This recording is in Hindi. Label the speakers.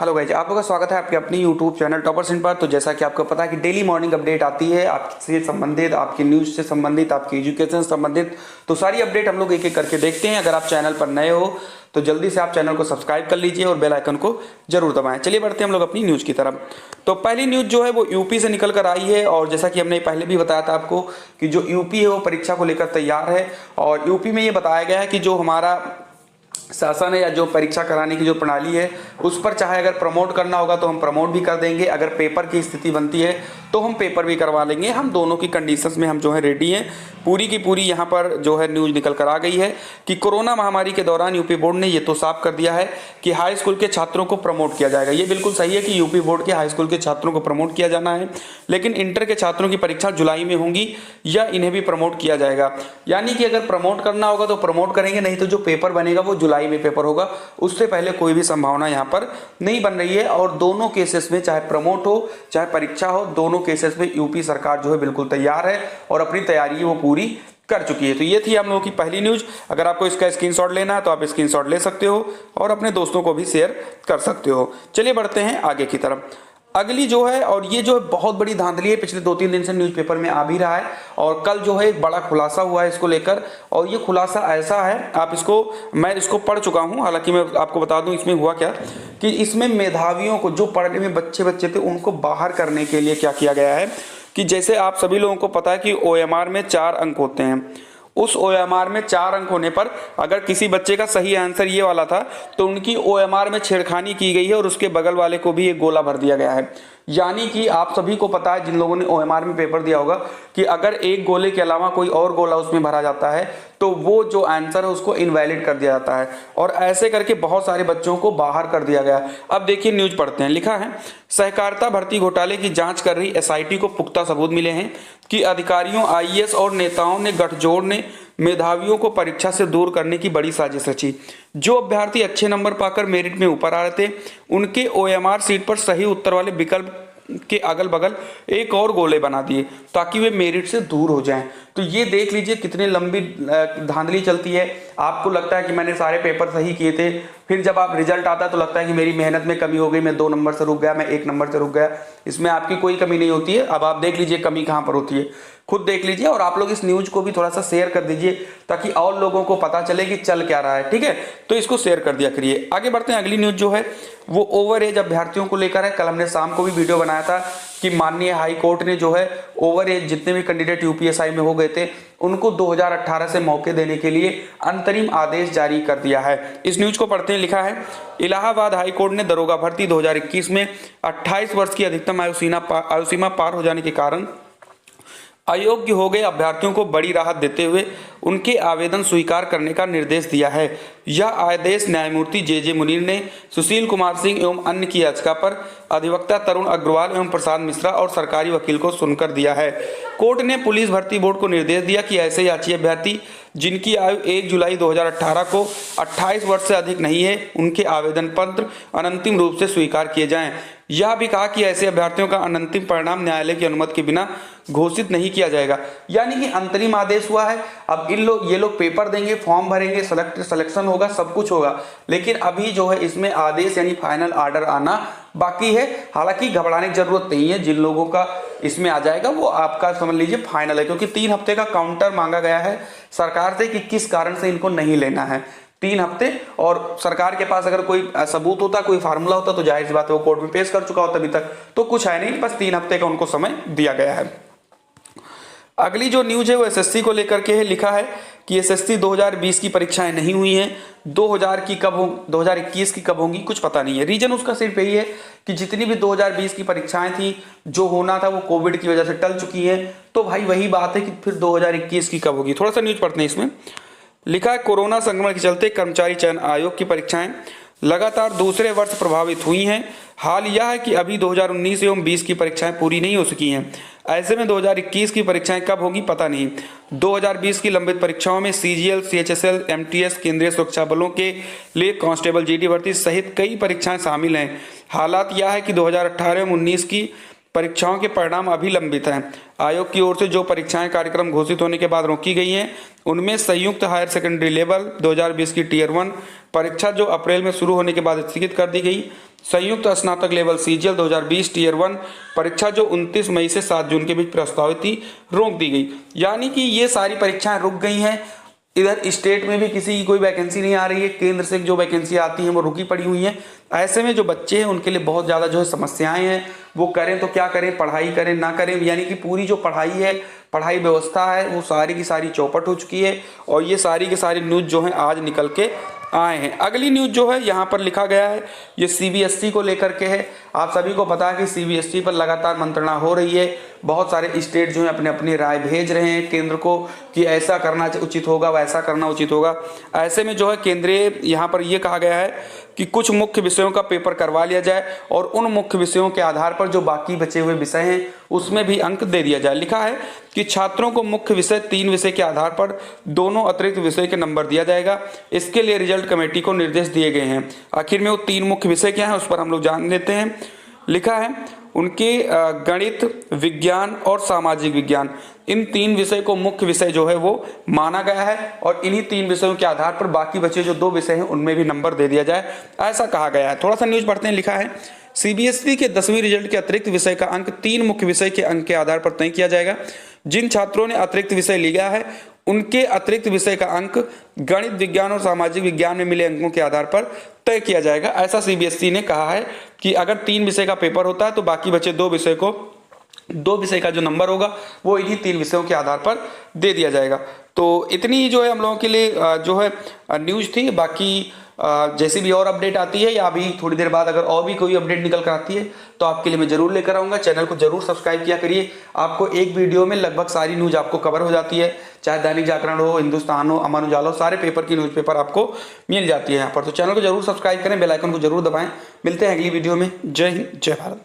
Speaker 1: हेलो गाइज, आप लोगों का स्वागत है आपके अपनी यूट्यूब चैनल टॉपर्स इन पर। तो जैसा कि आपको पता है कि डेली मॉर्निंग अपडेट आती है आपसे संबंधित, आपकी न्यूज़ से संबंधित, आपकी एजुकेशन से संबंधित। तो सारी अपडेट हम लोग एक एक करके देखते हैं। अगर आप चैनल पर नए हो तो जल्दी से आप चैनल को सब्सक्राइब कर लीजिए और बेल आइकन को जरूर दबाएं। चलिए बढ़ते हैं हम लोग अपनी न्यूज़ की तरफ। तो पहली न्यूज़ जो है वो यूपी से निकल कर आई है, और जैसा कि हमने पहले भी बताया था आपको कि जो यूपी है वो परीक्षा को लेकर तैयार है। और यूपी में ये बताया गया है कि जो हमारा शासन है या जो परीक्षा कराने की जो प्रणाली है उस पर चाहे अगर प्रमोट करना होगा तो हम प्रमोट भी कर देंगे, अगर पेपर की स्थिति बनती है तो हम पेपर भी करवा लेंगे। हम दोनों की कंडीशंस में हम जो है रेडी हैं। पूरी की पूरी यहाँ पर जो है न्यूज़ निकल कर आ गई है कि कोरोना महामारी के दौरान यूपी बोर्ड ने ये तो साफ कर दिया है कि हाई स्कूल के छात्रों को प्रमोट किया जाएगा। ये बिल्कुल सही है कि यूपी बोर्ड के हाई स्कूल के छात्रों को प्रमोट किया जाना है, लेकिन इंटर के छात्रों की परीक्षा जुलाई में होंगी या इन्हें भी प्रमोट किया जाएगा। यानी कि अगर प्रमोट करना होगा तो प्रमोट करेंगे, नहीं तो जो पेपर बनेगा वो जुलाई में पेपर होगा। उससे पहले कोई भी संभावना यहाँ पर नहीं बन रही है। और दोनों केसेस में चाहे प्रमोट हो चाहे परीक्षा हो, दोनों केसेस में यूपी सरकार जो है बिल्कुल तैयार है और अपनी तैयारी वो पूरी कर चुकी है। तो ये थी हम लोगों की पहली न्यूज। अगर आपको इसका स्क्रीनशॉट लेना है तो आप स्क्रीनशॉट ले सकते हो और अपने दोस्तों को भी शेयर कर सकते हो। चलिए बढ़ते हैं आगे की तरफ। अगली जो है, और ये जो है बहुत बड़ी धांधली है, पिछले 2-3 दिन से न्यूज़पेपर में आ भी रहा है और कल जो है एक बड़ा खुलासा हुआ है इसको लेकर। और ये खुलासा ऐसा है, आप इसको, मैं इसको पढ़ चुका हूँ, हालांकि मैं आपको बता दूं इसमें हुआ क्या कि इसमें मेधावियों को, जो पढ़ने में बच्चे थे, उनको बाहर करने के लिए क्या किया गया है कि जैसे आप सभी लोगों को पता है कि ओएमआर में 4 अंक होते हैं। उस ओएमआर में 4 अंक होने पर अगर किसी बच्चे का सही आंसर ये वाला था तो उनकी ओएमआर में छेड़खानी की गई है और उसके बगल वाले को भी एक गोला भर दिया गया है। यानी कि आप सभी को पता है, जिन लोगों ने ओएमआर में पेपर दिया होगा, कि अगर एक गोले के अलावा कोई और गोला उसमें भरा जाता है तो वो जो आंसर है उसको इनवैलिड कर दिया जाता है। और ऐसे करके बहुत सारे बच्चों को बाहर कर दिया गया। अब देखिए न्यूज पढ़ते हैं। लिखा है, सहकारिता भर्ती घोटाले की जांच कर रही एसआईटी को पुख्ता सबूत मिले हैं कि अधिकारियों, आईएएस और नेताओं ने गठजोड़ ने मेधावियों को परीक्षा से दूर करने की बड़ी साजिश रची। जो अभ्यर्थी अच्छे नंबर पाकर मेरिट में ऊपर आ रहे थे उनके ओएमआर सीट पर सही उत्तर वाले विकल्प के अगल बगल एक और गोले बना दिए ताकि वे मेरिट से दूर हो जाएं। तो ये देख लीजिए कितनी लंबी धांधली चलती है। आपको लगता है कि मैंने सारे पेपर सही किए थे, फिर जब आप रिजल्ट आता है तो लगता है कि मेरी मेहनत में कमी हो गई, मैं 2 नंबर से रुक गया, मैं 1 नंबर से रुक गया। इसमें आपकी कोई कमी नहीं होती है। अब आप देख लीजिए कमी कहाँ पर होती है, खुद देख लीजिए। और आप लोग इस न्यूज को भी थोड़ा सा शेयर कर दीजिए ताकि और लोगों को पता चले कि चल क्या रहा है। ठीक है, तो इसको शेयर कर दिया करिए। आगे बढ़ते हैं। अगली न्यूज जो है वो ओवर एज अभ्यर्थियों को लेकर है। कल हमने शाम को भी वीडियो बनाया था कि माननीय हाई कोर्ट ने जो है ओवर एज जितने भी कैंडिडेट यूपीएसआई में हो गए थे उनको 2018 से मौके देने के लिए अंतरिम आदेश जारी कर दिया है। इस न्यूज को पढ़ते हैं। लिखा है, इलाहाबाद हाई कोर्ट ने दरोगा भर्ती 2021 में 28 वर्ष की अधिकतम आयु सीमा पार हो जाने के कारण अयोग्य हो गए अभ्यर्थियों को बड़ी राहत देते हुए उनके आवेदन स्वीकार करने का निर्देश दिया है। यह आदेश न्यायमूर्ति जे मुनीर ने सुशील कुमार सिंह एवं अन्य की याचिका पर अधिवक्ता तरुण अग्रवाल एवं प्रसाद मिश्रा और सरकारी वकील को सुनकर दिया है। कोर्ट ने पुलिस भर्ती बोर्ड को निर्देश दिया कि ऐसे याची अभ्यर्थी जिनकी आयु 1 जुलाई 2018 को 28 वर्ष से अधिक नहीं है उनके आवेदन पत्र अनंतिम रूप से स्वीकार किए जाएं। यह भी कहा कि ऐसे अभ्यर्थियों का अंतिम परिणाम न्यायालय की अनुमति के बिना घोषित नहीं किया जाएगा। यानी कि अंतरिम आदेश हुआ है। अब ये लोग पेपर देंगे, फॉर्म भरेंगे, सिलेक्शन होगा, सब कुछ होगा, लेकिन अभी जो है इसमें आदेश यानी फाइनल ऑर्डर आना बाकी है। हालांकि घबराने की जरूरत नहीं है, जिन लोगों का इसमें आ जाएगा वो आपका समझ लीजिए फाइनल है, क्योंकि 3 हफ्ते का काउंटर मांगा गया है सरकार से कि किस कारण से इनको नहीं लेना है। 3 हफ्ते, और सरकार के पास अगर कोई सबूत होता, कोई फार्मूला होता तो जाहिर सी बात है वो कोर्ट में पेश कर चुका होता। अभी तक तो कुछ है नहीं, बस 3 हफ्ते का उनको समय दिया गया है। अगली जो न्यूज है वो एसएससी को लेकर के है। लिखा है कि एसएससी 2020 की परीक्षाएं नहीं हुई हैं, 2021 की कब होंगी कुछ पता नहीं है। रीजन उसका सिर्फ यही है कि जितनी भी 2020 की परीक्षाएं थी जो होना था वो कोविड की वजह से टल चुकी हैं। तो भाई वही बात है कि फिर 2021 की कब होगी। थोड़ा सा न्यूज पढ़ते हैं इसमें। लिखा है, कोरोना संक्रमण के चलते कर्मचारी चयन आयोग की परीक्षाएं लगातार दूसरे वर्ष प्रभावित हुई हैं। हाल यह है कि अभी 2019 एवं 20 की परीक्षाएं पूरी नहीं हो सकी हैं। ऐसे में 2021 की परीक्षाएं कब होगी पता नहीं। 2020 की लंबित परीक्षाओं में सीजीएल, सीएचएसएल, एमटीएस, केंद्रीय सुरक्षा बलों के लिए कांस्टेबल, जीडी भर्ती सहित कई परीक्षाएं शामिल हैं। हालात यह है कि 2018 एवं 19 की परीक्षाओं के परिणाम अभी लंबित हैं। आयोग की ओर से जो परीक्षाएं कार्यक्रम घोषित होने के बाद रोकी गई हैं उनमें संयुक्त हायर सेकेंडरी लेवल 2020 की टियर 1 परीक्षा जो अप्रैल में शुरू होने के बाद स्थगित कर दी गई, संयुक्त स्नातक लेवल सीजीएल 2020 टीयर 1 परीक्षा जो 29 मई से 7 जून के बीच प्रस्तावित थी, रोक दी गई। यानी कि ये सारी परीक्षाएं रुक गई हैं। इधर स्टेट में भी किसी की कोई वैकेंसी नहीं आ रही है, केंद्र से जो वैकेंसी आती है वो रुकी पड़ी हुई हैं। ऐसे में जो बच्चे हैं उनके लिए बहुत ज़्यादा जो है समस्याएं हैं, वो करें तो क्या करें, पढ़ाई करें ना करें, यानी कि पूरी जो पढ़ाई है, पढ़ाई व्यवस्था है, वो सारी की सारी चौपट हो चुकी है। और ये सारी की सारी न्यूज़ जो है आज निकल के आए हैं। अगली न्यूज़ जो है यहाँ पर लिखा गया है, ये सीबीएसई को लेकर के है। आप सभी को पता है कि सीबीएसई पर लगातार मंत्रणा हो रही है। बहुत सारे स्टेट जो है अपने अपनी राय भेज रहे हैं केंद्र को कि ऐसा करना उचित होगा, वैसा करना उचित होगा। ऐसे में जो है केंद्रीय यहाँ पर ये कहा गया है कि कुछ मुख्य विषयों का पेपर करवा लिया जाए और उन मुख्य विषयों के आधार पर जो बाकी बचे हुए विषय हैं उसमें भी अंक दे दिया जाए। लिखा है कि छात्रों को मुख्य विषय 3 विषय के आधार पर दोनों अतिरिक्त विषय के नंबर दिया जाएगा। इसके लिए रिजल्ट कमेटी को निर्देश दिए गए हैं। आखिर में वो 3 मुख्य विषय क्या है उस पर हम लोग जान लेते हैं। लिखा है उनके गणित, विज्ञान और सामाजिक विज्ञान, इन 3 विषय को मुख्य विषय जो है वो माना गया है और इन्हीं 3 विषयों के आधार पर बाकी बचे जो 2 विषय हैं उनमें भी नंबर दे दिया जाए, ऐसा कहा गया है। थोड़ा सा न्यूज़ पढ़ते हैं। लिखा है सीबीएसई के 10वीं रिजल्ट के अतिरिक्त विषय का अंक 3 मुख्य विषय के अंक के आधार पर तय किया जाएगा। जिन छात्रों ने अतिरिक्त विषय लिया है उनके अतिरिक्त विषय का अंक गणित, विज्ञान और सामाजिक विज्ञान में मिले अंकों के आधार पर तय किया जाएगा। ऐसा सीबीएसई ने कहा है कि अगर 3 विषय का पेपर होता है तो बाकी बचे 2 विषय का जो नंबर होगा वो इन्हीं 3 विषयों के आधार पर दे दिया जाएगा। तो इतनी जो है हम लोगों के लिए जो है न्यूज़ थी। बाकी जैसी भी और अपडेट आती है या अभी थोड़ी देर बाद अगर और भी कोई अपडेट निकल कर आती है तो आपके लिए मैं जरूर लेकर आऊँगा। चैनल को जरूर सब्सक्राइब किया करिए। आपको एक वीडियो में लगभग सारी न्यूज़ आपको कवर हो जाती है, चाहे दैनिक जागरण हो, हिंदुस्तान हो, अमर उजाला हो, सारे पेपर की न्यूज़पेपर आपको मिल जाती है यहाँ पर। तो चैनल को जरूर सब्सक्राइब करें, बेल आइकन को जरूर दबाएं। मिलते हैं अगली वीडियो में। जय हिंद, जय भारत।